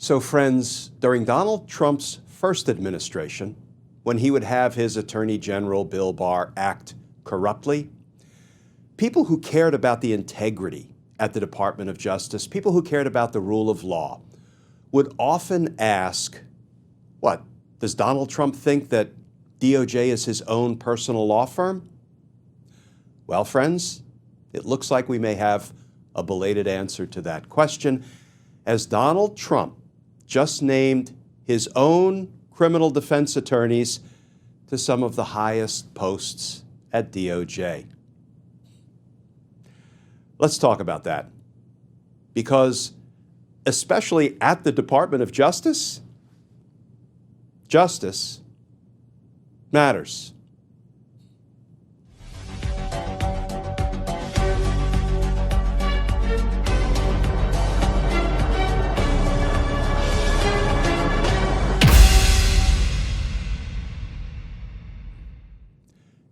So friends, during Donald Trump's first administration, when he would have his Attorney General Bill Barr act corruptly, people who cared about the integrity at the Department of Justice, people who cared about the rule of law, would often ask, what, does Donald Trump think that DOJ is his own personal law firm? Well, friends, it looks like we may have a belated answer to that question, as Donald Trump just named his own criminal defense attorneys to some of the highest posts at DOJ. Let's talk about that, because especially at the Department of Justice, justice matters.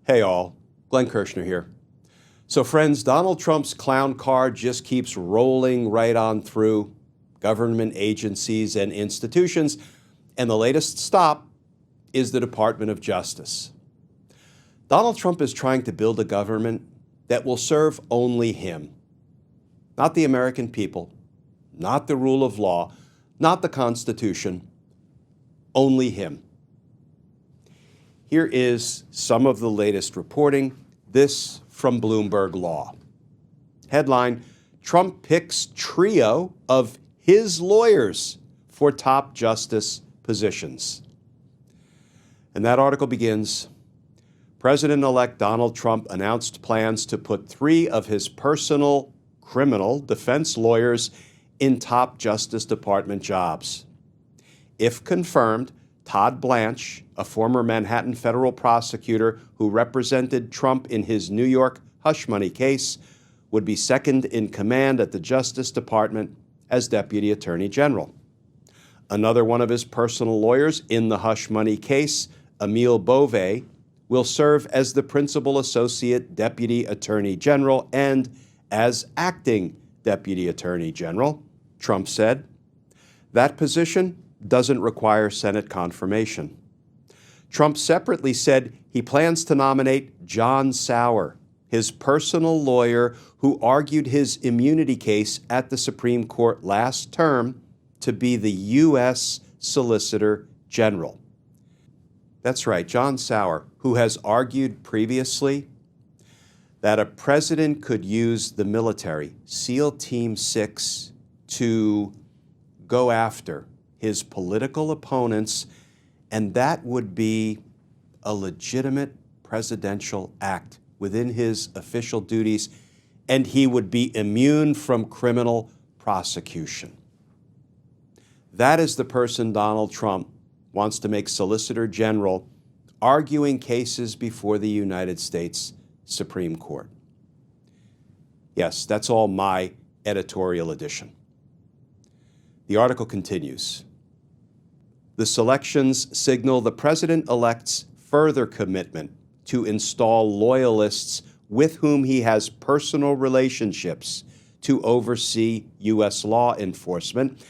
Hey all, Glenn Kirshner here. So friends, Donald Trump's clown car just keeps rolling right on through government agencies and institutions, and the latest stop is the Department of Justice. Donald Trump is trying to build a government that will serve only him, not the American people, not the rule of law, not the Constitution, only him. Here is some of the latest reporting, this from Bloomberg Law. Headline, Trump picks trio of his lawyers for top justice positions. And that article begins, President-elect Donald Trump announced plans to put 3 of his personal criminal defense lawyers in top Justice Department jobs. If confirmed, Todd Blanche, a former Manhattan federal prosecutor who represented Trump in his New York hush money case, would be second in command at the Justice Department as Deputy Attorney General. Another one of his personal lawyers in the hush money case, Emile Beauvais, will serve as the Principal Associate Deputy Attorney General and as acting Deputy Attorney General, Trump said. That position doesn't require Senate confirmation. Trump separately said he plans to nominate John Sauer, his personal lawyer who argued his immunity case at the Supreme Court last term, to be the U.S. Solicitor General. That's right, John Sauer, who has argued previously that a president could use the military, SEAL Team 6, to go after his political opponents, and that would be a legitimate presidential act within his official duties, and he would be immune from criminal prosecution. That is the person Donald Trump wants to make Solicitor General, arguing cases before the United States Supreme Court. Yes, that's all my editorial addition. The article continues. The selections signal the president-elect's further commitment to install loyalists with whom he has personal relationships to oversee U.S. law enforcement,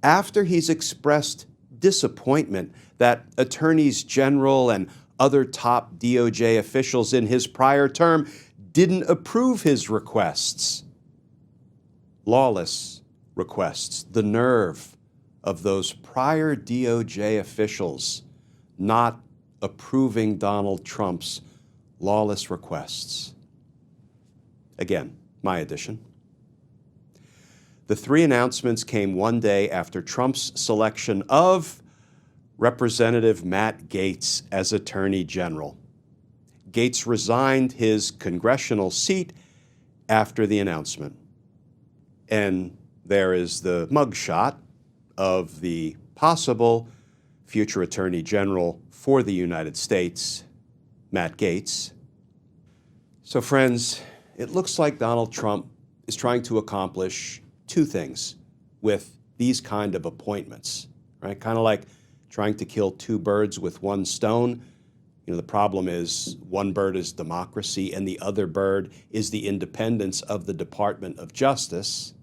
after he's expressed disappointment that attorneys general and other top DOJ officials in his prior term didn't approve his requests. Lawless requests, the nerve of those prior DOJ officials not approving Donald Trump's lawless requests. Again, my addition. The 3 announcements came one day after Trump's selection of Representative Matt Gaetz as Attorney General. Gaetz resigned his congressional seat after the announcement. And there is the mugshot of the possible future Attorney General for the United States, Matt Gaetz. So friends, it looks like Donald Trump is trying to accomplish 2 things with these kind of appointments, right? Kind of like trying to kill 2 birds with 1 stone. You know, the problem is one bird is democracy and the other bird is the independence of the Department of Justice.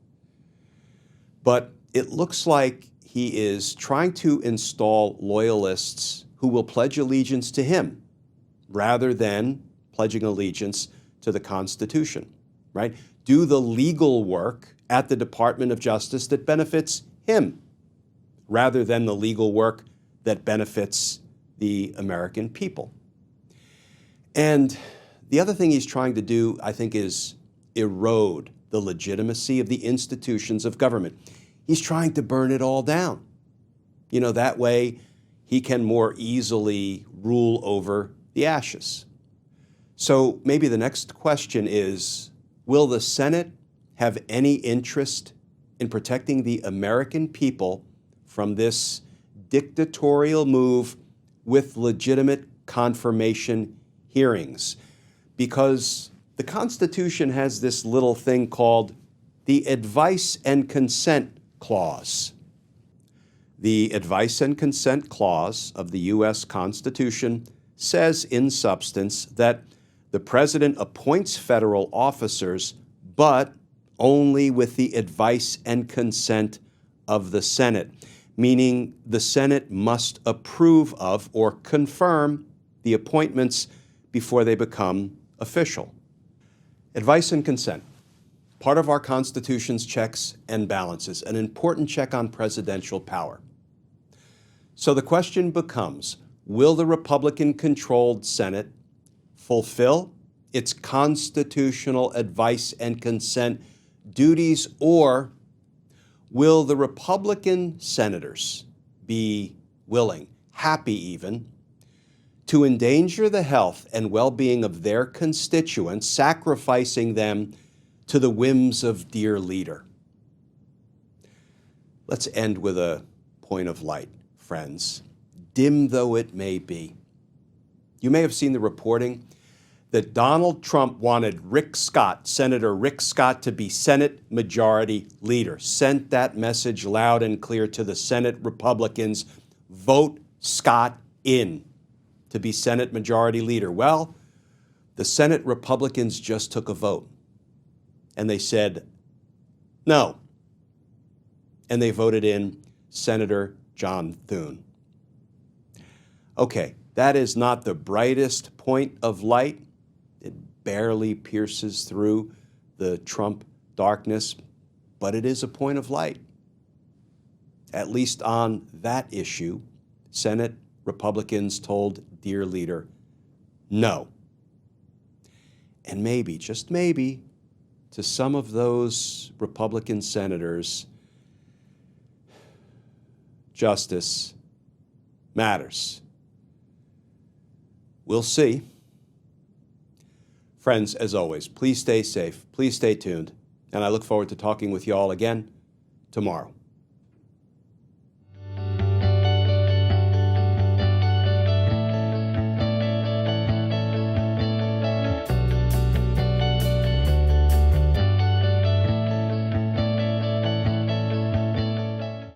But it looks like he is trying to install loyalists who will pledge allegiance to him rather than pledging allegiance to the Constitution, right? Do the legal work at the Department of Justice that benefits him rather than the legal work that benefits the American people. And the other thing he's trying to do, I think, is erode the legitimacy of the institutions of government. He's trying to burn it all down. You know, that way he can more easily rule over the ashes. So maybe the next question is, will the Senate have any interest in protecting the American people from this dictatorial move with legitimate confirmation hearings? Because the Constitution has this little thing called the Advice and Consent Clause. The Advice and Consent Clause of the U.S. Constitution says in substance that the President appoints federal officers, but only with the advice and consent of the Senate, meaning the Senate must approve of or confirm the appointments before they become official. Advice and consent, part of our Constitution's checks and balances, an important check on presidential power. So the question becomes, will the Republican-controlled Senate fulfill its constitutional advice and consent duties, or will the Republican senators be willing, happy even, to endanger the health and well-being of their constituents, sacrificing them to the whims of dear leader? Let's end with a point of light, friends, dim though it may be. You may have seen the reporting that Donald Trump wanted Rick Scott, Senator Rick Scott, to be Senate Majority Leader. Sent that message loud and clear to the Senate Republicans, vote Scott in to be Senate Majority Leader. Well, the Senate Republicans just took a vote, and they said no, and they voted in Senator John Thune. Okay, that is not the brightest point of light. It barely pierces through the Trump darkness, but it is a point of light. At least on that issue, Senate Republicans told dear leader no. And maybe, just maybe, to some of those Republican senators, justice matters. We'll see. Friends, as always, please stay safe, please stay tuned, and I look forward to talking with you all again tomorrow.